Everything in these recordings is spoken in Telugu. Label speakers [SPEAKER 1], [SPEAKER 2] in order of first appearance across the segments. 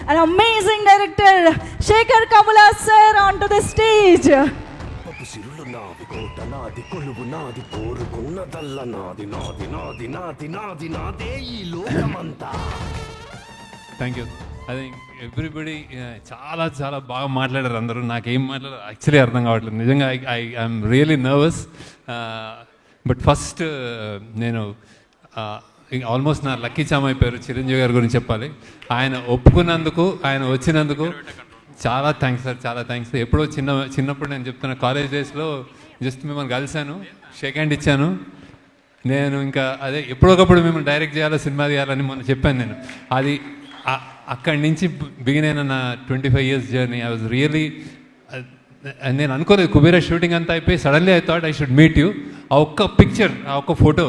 [SPEAKER 1] an amazing director, Shekhar Kamula sir, onto the stage.
[SPEAKER 2] Thank you. I think everybody చాలా చాలా బాగా మాట్లాడారు అందరూ. నాకేం మాట్లాడారు యాక్చువల్లీ అర్థం కావట్లేదు నిజంగా. I'm really nervous. But first నేను ఆల్మోస్ట్ నా లక్కీ చామ్ అయిపోయారు చిరంజీవి గారి గురించి చెప్పాలి. ఆయన ఒప్పుకున్నందుకు, ఆయన వచ్చినందుకు చాలా థ్యాంక్స్ సార్, చాలా థ్యాంక్స్. ఎప్పుడో చిన్నప్పుడు నేను చెప్తున్నా, కాలేజ్ డేస్లో జస్ట్ మిమ్మల్ని కలిశాను, షేక్ హ్యాండ్ ఇచ్చాను. నేను ఇంకా అదే ఎప్పుడొకప్పుడు మిమ్మల్ని డైరెక్ట్ చేయాలో, సినిమా తీయాలని మొన్న చెప్పాను నేను. అది అక్కడి నుంచి బిగిన్ అయిన నా 25 years journey. I was really, నేను అనుకోలేదు కుబేరా షూటింగ్ అంతా అయిపోయి suddenly I thought I should meet you. ఆ ఒక్క పిక్చర్, ఆ ఒక్క ఫోటో,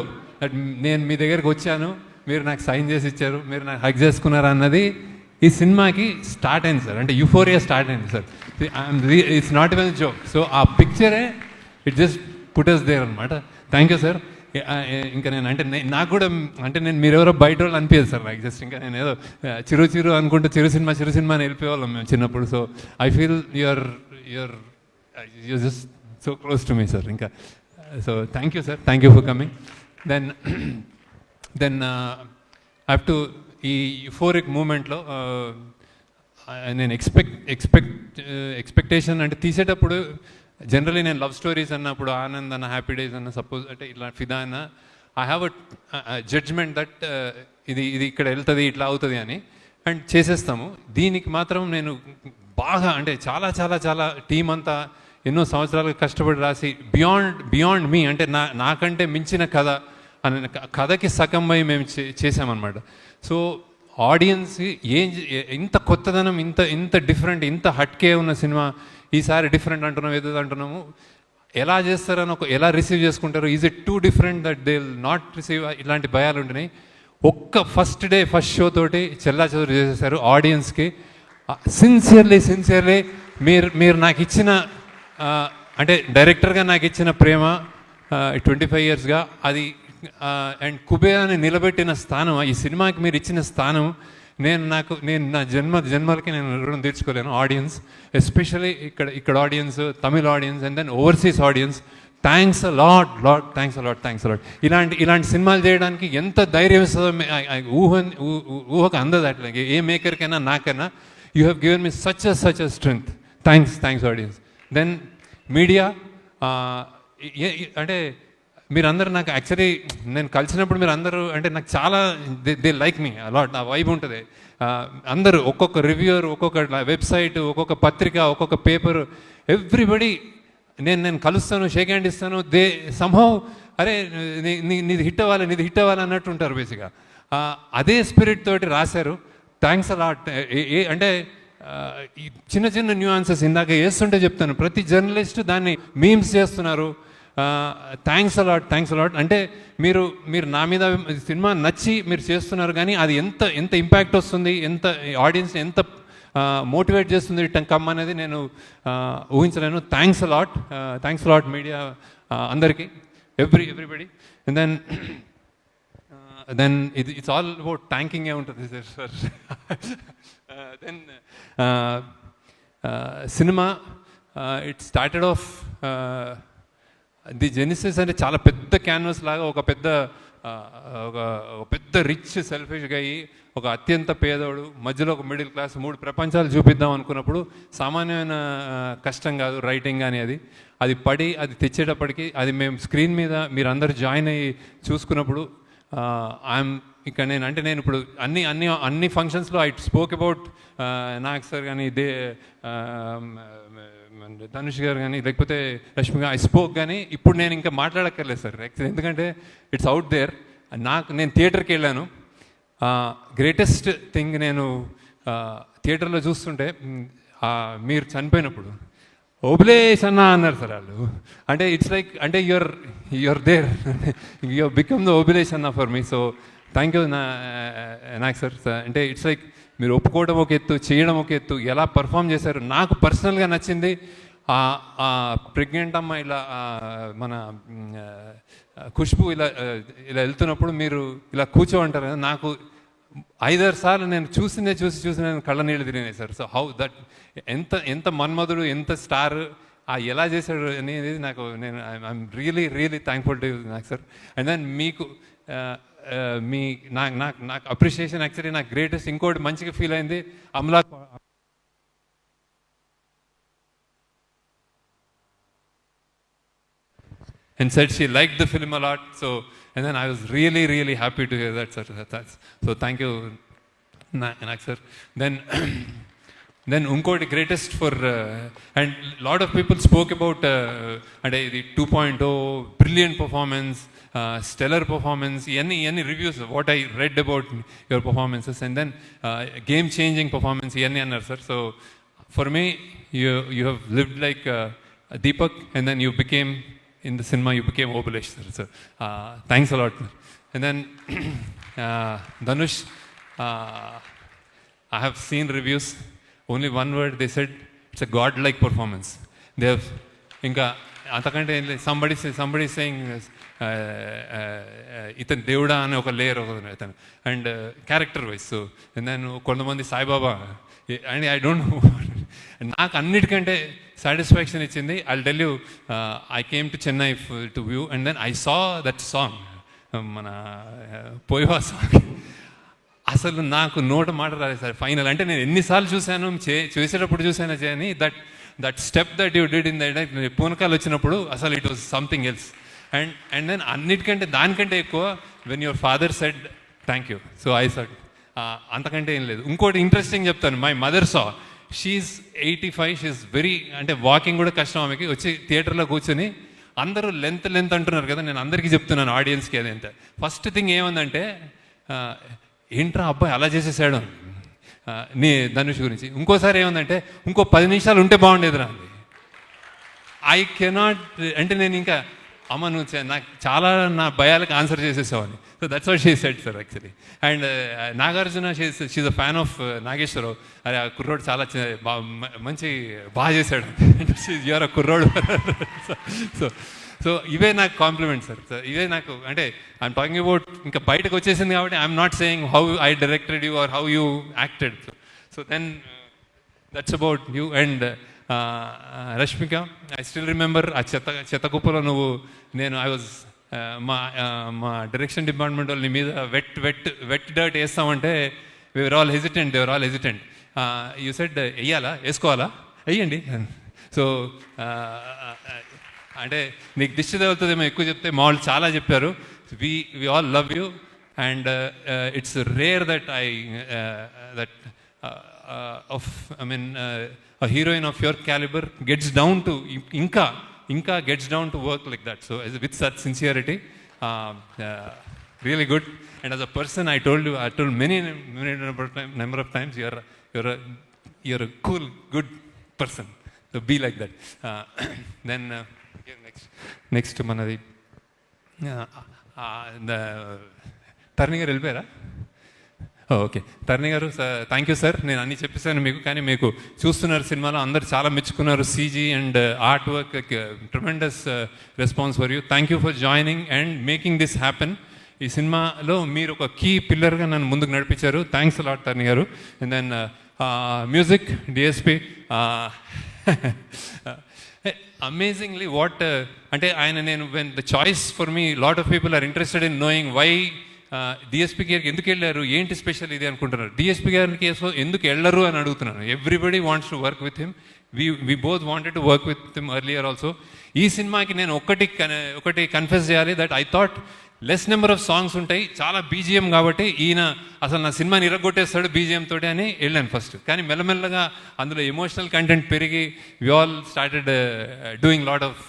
[SPEAKER 2] నేను మీ దగ్గరికి వచ్చాను, మీరు నాకు సైన్ చేసి ఇచ్చారు, మీరు నాకు హగ్ చేసుకున్నారు అన్నది ఈ సినిమాకి స్టార్ట్ అయింది సార్. అంటే యూఫోరియా స్టార్ట్ అయింది sir. It's not even joke. So ఆ పిక్చరే it just put us there అనమాట. Thank you sir. ఇంకా నేను అంటే నాకు కూడా అంటే నేను మీరెవరో బయట వాళ్ళు అనిపించదు సార్ నాకు. జస్ట్ ఇంకా నేను ఏదో చిరు అనుకుంటూ చిరు సినిమా అని వెళ్ళిపోయేవాళ్ళం మేము చిన్నప్పుడు. So I feel you're just so close to me sir. ఇంకా so thank you sir, thank you for coming. Then I have to ఈ యూఫోరిక్ మూమెంట్లో నేను ఎక్స్పెక్టేషన్ అంటే తీసేటప్పుడు జనరలీ నేను లవ్ స్టోరీస్ అన్నప్పుడు ఆనంద్ అన్న, హ్యాపీ డేస్ అన్న, సపోజ్ అంటే ఇట్లా ఫిదా అన్న, I have a judgement that ఇది ఇక్కడ వెళ్తుంది, ఇట్లా అవుతుంది అని, అండ్ చేసేస్తాము. దీనికి మాత్రం నేను బాగా అంటే చాలా చాలా చాలా టీం అంతా ఎన్నో సంవత్సరాలుగా కష్టపడి రాసి బియాండ్ మీ అంటే నాకంటే మించిన కథ అని కథకి సగమై మేము చేసామన్నమాట. సో ఆడియన్స్ ఇంత కొత్తదనం, ఇంత డిఫరెంట్, ఇంత హట్కే ఉన్న సినిమా ఈసారి డిఫరెంట్ అంటున్నాం, ఏదో అంటున్నాము. ఎలా చేస్తారని ఎలా రిసీవ్ చేసుకుంటారు, is it two different that they will not receive, ఇలాంటి భయాలు ఉంటున్నాయి. ఒక్క ఫస్ట్ షో తోటి చెల్లాచెదురు చేసేసారు ఆడియన్స్కి. సిన్సియర్లీ మీరు నాకు ఇచ్చిన అంటే డైరెక్టర్గా నాకు ఇచ్చిన ప్రేమ 25 yearsగా అది, అండ్ కుబేరాని నిలబెట్టిన స్థానం, ఈ సినిమాకి మీరు ఇచ్చిన స్థానం నేను నా జన్మలకి నేను రుణం తీర్చుకోలేను. ఆడియన్స్ ఎస్పెషల్లీ ఇక్కడ audience, Tamil audience and then overseas audience, thanks a lot, thanks a lot. ఇలాంటి సినిమాలు చేయడానికి ఎంత ధైర్యం ఇస్తుందో ఊహకు అందదు. అట్లా ఏ మేకర్కైనా నాకైనా you have given me such a strength. Thanks audience. Then media, అంటే మీరందరూ నాకు యాక్చువల్లీ నేను కలిసినప్పుడు మీరు అందరూ అంటే నాకు చాలా దే లైక్ మీ అలాట్. ఆ వైబ్ ఉంటుంది. అందరూ ఒక్కొక్క రివ్యూర్, ఒక్కొక్క వెబ్సైట్, ఒక్కొక్క పత్రిక, ఒక్కొక్క పేపర్, ఎవ్రీబడి నేను కలుస్తాను, షేక్ హ్యాండ్ ఇస్తాను. దే సంహౌ అరే నీది హిట్ అవ్వాలి అన్నట్టు ఉంటారు బేసిక్గా. అదే స్పిరిట్ తోటి రాశారు. Thanks a lot. అంటే చిన్న న్యూఆన్సెస్ ఇందాక వేస్తుంటే చెప్తాను, ప్రతి జర్నలిస్ట్ దాన్ని మీమ్స్ చేస్తున్నారు. Thanks a lot. అంటే మీరు నా మీద సినిమా నచ్చి మీరు చేస్తున్నారు, కానీ అది ఎంత ఇంపాక్ట్ వస్తుంది, ఎంత ఆడియన్స్ ఎంత మోటివేట్ చేస్తుంది కమ్ అనేది నేను ఊహించలేను. థ్యాంక్స్ అలాట్ మీడియా అందరికీ, everybody. And then it's all about థ్యాంకింగే ఉంటుంది sir. Then cinema it started off the genesis అంటే చాలా పెద్ద క్యాన్వాస్ లాగా ఒక పెద్ద రిచ్ సెల్ఫిష్గా అయ్యి ఒక అత్యంత పేదోడు మధ్యలో ఒక మిడిల్ క్లాస్ 3 ప్రపంచాలు చూపిద్దాం అనుకున్నప్పుడు సామాన్యమైన కష్టం కాదు రైటింగ్ కానీ అది పడి అది తెచ్చేటప్పటికి అది మేము స్క్రీన్ మీద మీరందరూ జాయిన్ అయ్యి చూసుకున్నప్పుడు ఇక నేను ఇప్పుడు అన్ని ఫంక్షన్స్లో I spoke about Nag sir కానీ ధనుష్ గారు కానీ లేకపోతే రష్మి గారు ఐ స్పోక్, కానీ ఇప్పుడు నేను ఇంకా మాట్లాడక్కర్లేదు సార్. ఎందుకంటే ఇట్స్ అవుట్ దేర్. నేను థియేటర్కి వెళ్ళాను. గ్రేటెస్ట్ థింగ్ నేను థియేటర్లో చూస్తుంటే మీరు చనిపోయినప్పుడు ఓబులేష్ అన్న అన్నారు సార్ వాళ్ళు. అంటే ఇట్స్ లైక్ అంటే your there, your become the Obulesh అన్న for me. So thank you నాకు సార్. అంటే ఇట్స్ లైక్ మీరు ఒప్పుకోవడం ఒక ఎత్తు, చేయడం ఒక ఎత్తు, ఎలా పర్ఫామ్ చేశారు. నాకు పర్సనల్గా నచ్చింది ప్రెగ్నెంట్ అమ్మ ఇలా మన ఖుష్బు ఇలా వెళ్తున్నప్పుడు మీరు ఇలా కూర్చోంటారు కదా, నాకు 5-6 సార్లు నేను చూసి నేను కళ్ళ నీళ్ళు తిరిగినాయి సార్. సో హౌ దట్ ఎంత మన్మధుడు, ఎంత స్టార్, ఎలా చేశాడు అనేది నాకు ఐఎమ్ రియలీ థ్యాంక్ఫుల్ టు నాకు సార్. అండ్ దెన్ మీకు మీ నాకు అప్రిషియేషన్ యాక్చువల్లీ నాకు గ్రేటెస్ట్ ఇంకోటి మంచిగా ఫీల్ అయింది. Amala and said she liked the film a lot. So, and then I was really happy to hear that, sir. So thank you, Nak sir. Then unkoti greatest for and lot of people spoke about the 2.0 brilliant performance, stellar performance, any reviews of what I read about your performances, and then game changing performance annar sir. So for me, you have lived like Deepak, and then you became in the cinema, you became Obalesh sir. So thanks a lot. And then Dhanush, I have seen reviews. Only one word they said, it's a godlike performance. They have inka antakante somebody saying itan devda ane oka layer itan, and character wise. So and then kontamandi Sai Baba, and I don't know. నాకు అన్నిటికంటే సాటిస్ఫాక్షన్ ఇచ్చింది. I'll tell you, I came to Chennai to view, and then I saw that song, మన పోయవా సాంగ్. అసలు నాకు నోట మాట రాలేదు సార్. ఫైనల్ అంటే నేను ఎన్నిసార్లు చూశాను, చేసేటప్పుడు చూశాను చేయని, that step that you did in that పూనకాలు వచ్చినప్పుడు అసలు it was something else. And then అన్నిటికంటే దానికంటే ఎక్కువ when your father said thank you, so I said అంతకంటే ఏం లేదు. ఇంకోటి ఇంట్రెస్టింగ్ చెప్తాను. My mother saw, she's 85, she's very, అంటే వాకింగ్ కూడా కష్టం ఆమెకి. వచ్చి థియేటర్లో కూర్చొని అందరూ లెంత్ అంటున్నారు కదా, నేను అందరికీ చెప్తున్నాను ఆడియన్స్కి అది ఎంత. ఫస్ట్ థింగ్ ఏముందంటే, ఏంట్రా అబ్బాయి అలా చేసేసాడు నీ ధనుష్ గురించి. ఇంకోసారి ఏముందంటే, ఇంకో 10 నిమిషాలు ఉంటే బాగుండేది రా. ఐ కెనాట్, అంటే నేను ఇంకా అమ్మ నువ్వు నాకు చాలా నా భయాలకు answer చేసేసావని. So that's what she said sir actually. And Nagarjuna, she a fan of Nageswararao. అరే ఆ కుర్రోడు చాలా మంచి బాగా చేశాడు, యూఆర్ అ కుర్రోడు. సో ఇవే నాకు కాంప్లిమెంట్ సార్. ఇవే నాకు, అంటే ఐఎమ్ టాకింగ్ అబౌట్ ఇంకా బయటకు వచ్చేసింది కాబట్టి I'm not saying how I directed you or how you acted. So then that's about you. And Rashmika, I still remember ఆ చెత్త కుప్పలో నువ్వు, ఐ వాజ్ మా డైరెక్షన్ డిపార్ట్మెంట్ వాళ్ళు నీ మీద వెట్ డర్ట్ వేస్తామంటే we were all hesitant. You said వెయ్యాలా, వేసుకోవాలా, వెయ్యండి. సో అంటే నీకు దిష్టి తగులుతుందేమో ఎక్కువ చెప్తే, మా వాళ్ళు చాలా చెప్పారు. We all love you, and it's rare that a heroine of your caliber gets down to inka gets down to work like that. So with such sincerity, really good. And as a person, I told many number of times, you're a cool, good person. So be like that. Then next manadi the Tarni garu వెళ్ళిపోయారా? ఓకే, తరుణి గారు, థ్యాంక్ యూ సార్. నేను అన్నీ చెప్పేశాను మీకు, కానీ మీకు చూస్తున్నారు సినిమాలో అందరు చాలా మెచ్చుకున్నారు. CG and art work, tremendous response for you. Thank you for joining and making this happen. ఈ సినిమాలో మీరు ఒక కీ పిల్లర్గా నన్ను ముందుకు నడిపించారు. Thanks a lot Taruni garu. And then music DSP, amazingly what, అంటే ఆయన, నేను when the choice for me, lot of people are interested in knowing why DSP గారికి ఎందుకు వెళ్ళారు, ఏంటి స్పెషల్ ఇది అనుకుంటున్నారు. డిఎస్పీ గారికి ఎందుకు వెళ్ళరు అని అడుగుతున్నాను. Everybody wants to work with him. We both wanted to work with him earlier also. ఈ సినిమాకి నేను ఒకటి కన్ఫెస్ చేయాలి, that I thought less number of songs ఉంటాయి, చాలా బీజిఎం కాబట్టి ఈయన అసలు నా సినిమాని ఇరగొట్టేస్తాడు బీజిఎం తోటి అని వెళ్ళాను ఫస్ట్. కానీ మెల్లమెల్లగా అందులో ఎమోషనల్ కంటెంట్ పెరిగి we all started doing lot of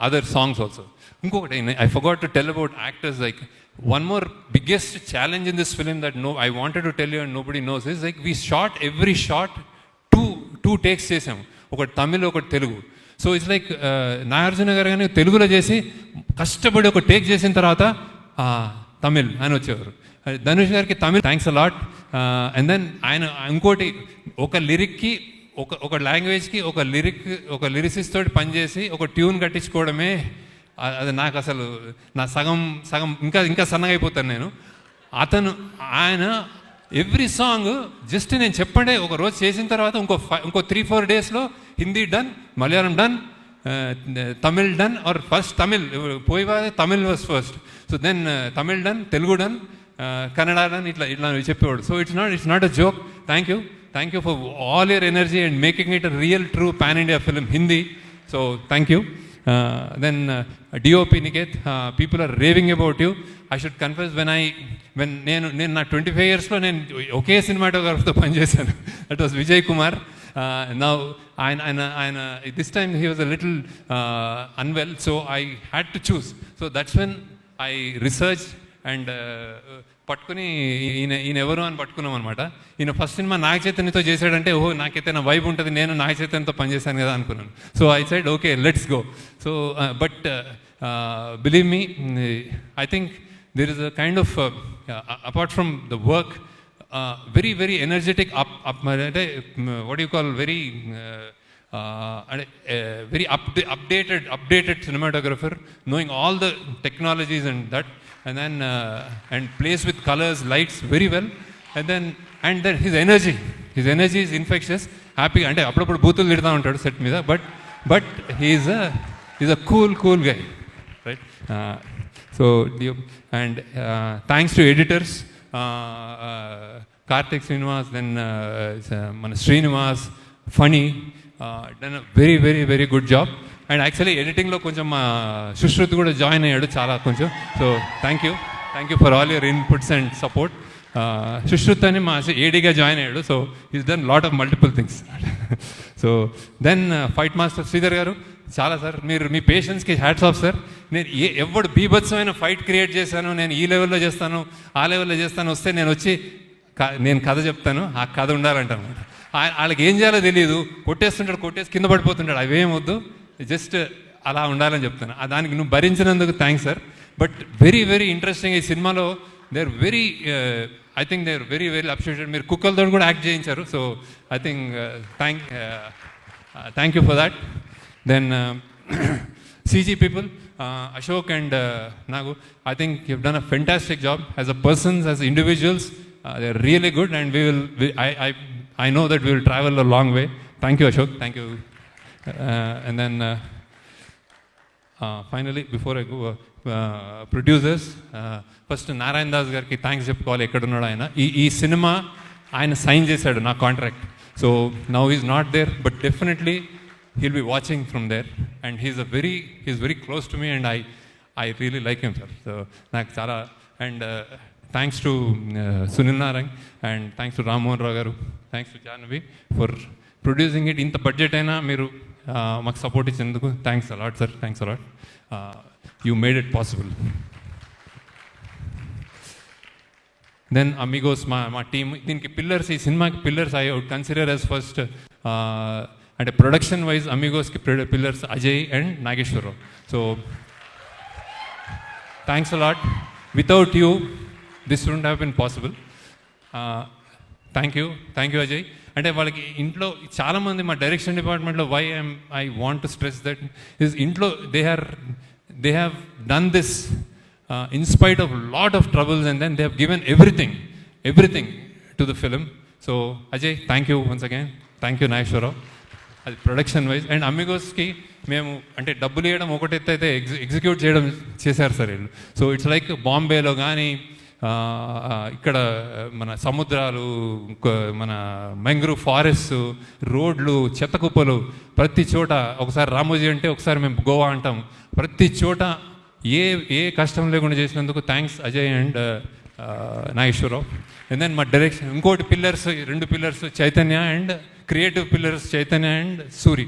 [SPEAKER 2] other songs also. ఇంకొకటి, I forgot to tell about actors. Like one more biggest challenge in this film that I wanted to tell you and nobody knows is, like, we shot every shot two takes చేసాము, ఒకటి తమిళ్ ఒకటి Telugu. So it's like Nagarjuna గారు కానీ తెలుగులో చేసి కష్టపడి ఒక టేక్ చేసిన తర్వాత తమిళ్ అని వచ్చేవారు. ధనుష్ గారికి Tamil, thanks a lot. And then ఆయన ఇంకోటి, ఒక లిరిక్కి ఒక లాంగ్వేజ్కి ఒక లిరిసిస్ట్ తోటి పనిచేసి ఒక ట్యూన్ కట్టించుకోవడమే, అది నాకు అసలు నా సగం ఇంకా సన్నగా అయిపోతాను నేను. అతను ఆయన ఎవ్రీ సాంగ్ జస్ట్ నేను చెప్పండి ఒక రోజు చేసిన తర్వాత ఇంకో 3-4 డేస్లో Hindi done, Malayalam done, Tamil done, or first Tamil పోయి Tamil was first, so then Tamil done, Telugu done, Kannada done, ఇట్లా చెప్పేవాడు. So it's not a joke. Thank you for all your energy and making it a real true pan India film Hindi. So thank you. Then DOP Niket, people are raving about you. I should confess, when నేను నా 25 yearsలో నేను ఒకే సినిమాటోగ్రాఫర్తో పనిచేశాను. That was Vijay Kumar. Now ఆయన this time he was a little unwell, so I had to choose. So that's when I researched and పట్టుకుని ఈయన ఎవరు అని పట్టుకున్నాం అనమాట. ఈయన ఫస్ట్ సినిమా నాగ చైతన్యతో చేశాడంటే ఓహో నాకైతే నా వైబ్ ఉంటుంది, నేను నాగ చైతన్యతో పనిచేశాను కదా అనుకున్నాను. So I side okay let's go. So but believe me, I think there is a kind of apart from the work, very energetic what do you call, very updated cinematographer, knowing all the technologies and that, and then and plays with colors, lights very well, and then his energy is infectious. Happy అంటే అప్పుడప్పుడు బూతులు తిడతా ఉంటాడు సెట్ మీద, but he's a cool guy, right? So and thanks to editors, Karthik Srinivas, then మన Srinivas, Phani, done a very good job. And actually ఎడిటింగ్లో కొంచెం మా సుశ్రుతి కూడా జాయిన్ అయ్యాడు చాలా కొంచెం. So thank you for all your inputs and support. Sushrut అని మా ఏడీగా జాయిన్ అయ్యాడు. So is done lot of multiple things. So then fight master Sridhar garu, చాలా సార్ మీరు మీ పేషెన్స్కి హ్యాట్స్ ఆఫ్ సార్. నేను ఎవడు బీభత్సమైన ఫైట్ క్రియేట్ చేశాను, నేను ఈ లెవెల్లో చేస్తాను, ఆ లెవెల్లో చేస్తాను, వస్తే నేను వచ్చి నేను కథ చెప్తాను, ఆ కథ ఉండాలంటాను. వాళ్ళకి ఏం చేయాలో తెలియదు, కొట్టేసి కింద పడిపోతుంటాడు. అవేం వద్దు, జస్ట్ అలా ఉండాలని చెప్తాను. దానికి నువ్వు భరించినందుకు thanks sir. But very interesting. ఈ సినిమాలో they are I think they are very appreciated. మీరు కుక్కలతో కూడా యాక్ట్ చేయించారు. So I think thank you for that. Then CG people, Ashok and Nagu, I think you've done a fantastic job as a persons, as individuals. They're really good, and I know that we will travel a long way. Thank you, Ashok. Thank you. And then finally, before I go, producers, first Narayan Das garki thanks చెప్పుకోవాలి. ఎక్కడున్నాడు ఆయన. ఈ సినిమా ఆయన సైన్ చేశాడు నా contract. So now is not there, but definitely he'll be watching from there, and he's very close to me, and I really like him, sir. So నాకు చాలా, and thanks to Sunil Narang, and thanks to Ram Mohan Rao garu, thanks to Jahnavi for producing it. ఇంత బడ్జెట్ అయినా మీరు మాకు సపోర్ట్ ఇచ్చినందుకు thanks a lot sir. Thanks a lot. You made it possible. Then Amigos, మా టీమ్, దీనికి పిల్లర్స్, ఈ సినిమాకి pillars I would consider as first, అంటే production wise అమిగోస్కి pillars Ajay and Nageswararao. So thanks a lot. Without you this wouldn't have been possible. Thank you Ajay. అంటే వాళ్ళకి ఇంట్లో చాలామంది మా డైరెక్షన్ డిపార్ట్మెంట్లో I want to stress that is ఇంట్లో they have done this in spite of lot of troubles, and then they have given everything to the film. So Ajay, thank you once again. Thank you Nageshwarao. అది ప్రొడక్షన్ వైజ్. అండ్ అమిగోస్కి మేము అంటే డబ్బులు ఇవ్వడం ఒకటైతే ఎగ్జిక్యూట్ చేయడం చేశారు సార్ వీళ్ళు. సో ఇట్స్ లైక్ బాంబేలో కానీ ఇక్కడ మన సముద్రాలు, మన మ్యాంగ్రూవ్ ఫారెస్ట్, రోడ్లు, చెత్త కుప్పలు, ప్రతి చోట, ఒకసారి రామోజీ అంటే ఒకసారి మేము గోవా అంటాం, ప్రతి చోట ఏ కష్టం లేకుండా చేసినందుకు thanks Ajay and Nageswararao. And then మా డైరెక్షన్ ఇంకోటి pillars, 2 pillars Chaitanya, and creative pillars Chaitanya and Suri.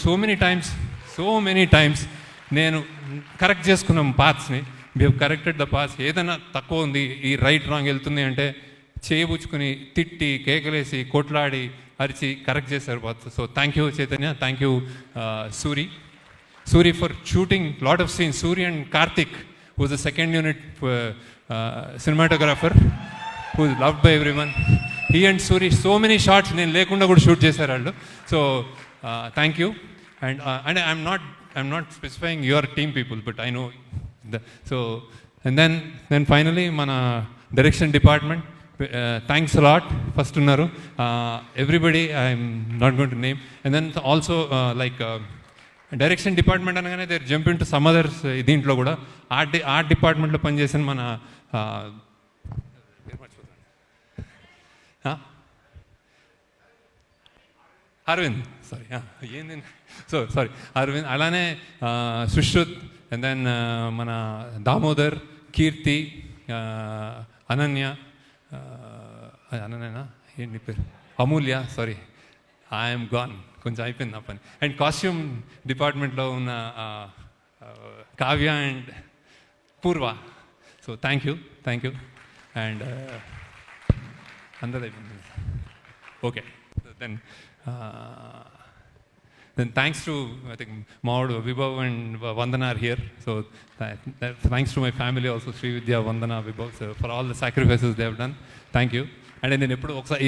[SPEAKER 2] So many times నేను కరెక్ట్ చేసుకున్నాం పాత్స్ని. We have corrected the paths. ఏదైనా తక్కువ ఉంది, ఈ రైట్ రాంగ్ వెళ్తుంది అంటే చేయబుచ్చుకుని తిట్టి కేకలేసి కొట్లాడి అరిచి కరెక్ట్ చేశారు paths. So thank you Chaitanya, thank you Suri for shooting lot of scenes. Suri and Karthik, who was the second unit cinematographer, who is loved by everyone. He and Suri, so many shots నేను లేకుండా కూడా షూట్ చేశారు వాళ్ళు. So thank you. And I'm not specifying your team people, but I know so. And then finally మన direction department thanks lot first ఉన్నారు. Everybody I'm not going to name. And then also like direction department అనగానే there jump in to some others. దీంట్లో కూడా ఆర్ట్ డిపార్ట్మెంట్లో పనిచేసిన మన అరవింద్, సారీ ఏంది, సారీ అరవింద్, అలానే సుశ్రుత్, అండ్ దెన్ మన దామోదర్, కీర్తి, అనన్య, అనన్యనా ఏంటి పేరు, అమూల్య, సారీ ఐఎమ్ గాన్, కొంచెం అయిపోయింది నా పని. అండ్ కాస్ట్యూమ్ డిపార్ట్మెంట్లో ఉన్న కావ్య అండ్ పూర్వ. So thank you. అండ్ అందరూ అయిపోయింది. Okay, then thanks to, I think, Maud, Vibhav and Vandana are here. So thanks to my family also, Sri Vidya, Vandana, Vibhav, so for all the sacrifices they have done. Thank you. And నేను ఎప్పుడు ఒకసారి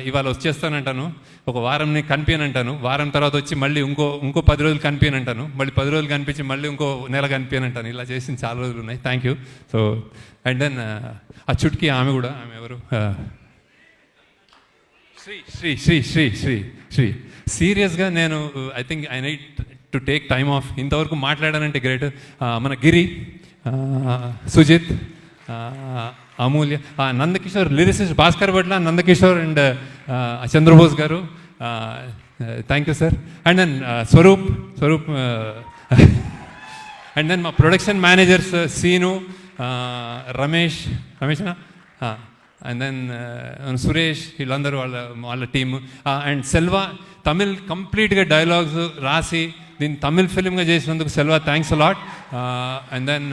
[SPEAKER 2] ఇవాళ వచ్చేస్తానంటాను, ఒక వారంని కనిపించనంటాను, వారం తర్వాత వచ్చి మళ్ళీ ఇంకో 10 రోజులు కనిపించనంటాను, మళ్ళీ 10 రోజులు కనిపించి మళ్ళీ ఇంకో నెల కనిపించనంటాను. ఇలా చేసిన చాలా రోజులు ఉన్నాయి. Thank you. So and then ఆ చుట్కి ఆమె కూడా, ఆమె ఎవరు, శ్రీ. సీరియస్గా నేను I think I need to take time off. ఇంతవరకు మాట్లాడానంటే గ్రేట్. మన Giri, Sujith, Amulya, Nandakishore, lyricist Bhaskar Bhatla, Nandakishore and Chandrabose garu, thank you sir. And then Swaroop and then మా ప్రొడక్షన్ మేనేజర్స్ సీను, రమేష్నా, అండ్ దెన్ సురేష్, వీళ్ళందరూ వాళ్ళ టీము. అండ్ సెల్వా, తమిళ్ కంప్లీట్గా డైలాగ్స్ రాసి దీన్ని తమిళ్ ఫిలింగా చేసినందుకు Selva, thanks a lot. And then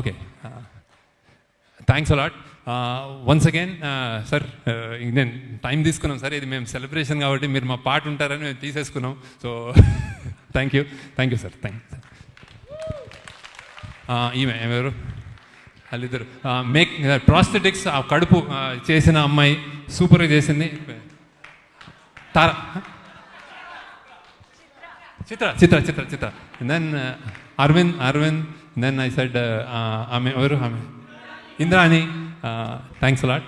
[SPEAKER 2] okay, thanks a lot once again sir. నేను టైం తీసుకున్నాం సార్, ఇది మేము సెలబ్రేషన్ కాబట్టి మీరు మా పాట ఉంటారని మేము తీసేసుకున్నాం. So thank you sir. ఈమె ఎవరు, వాళ్ళిద్దరు ప్రాస్థెటిక్స్, ఆ కడుపు చేసిన అమ్మాయి సూపర్గా చేసింది. Tara, Chitra. Then Aravind. Then I said ఆమె ఎవరు, ఆమె ఇంద్రాణి, థ్యాంక్స్ అలాట్.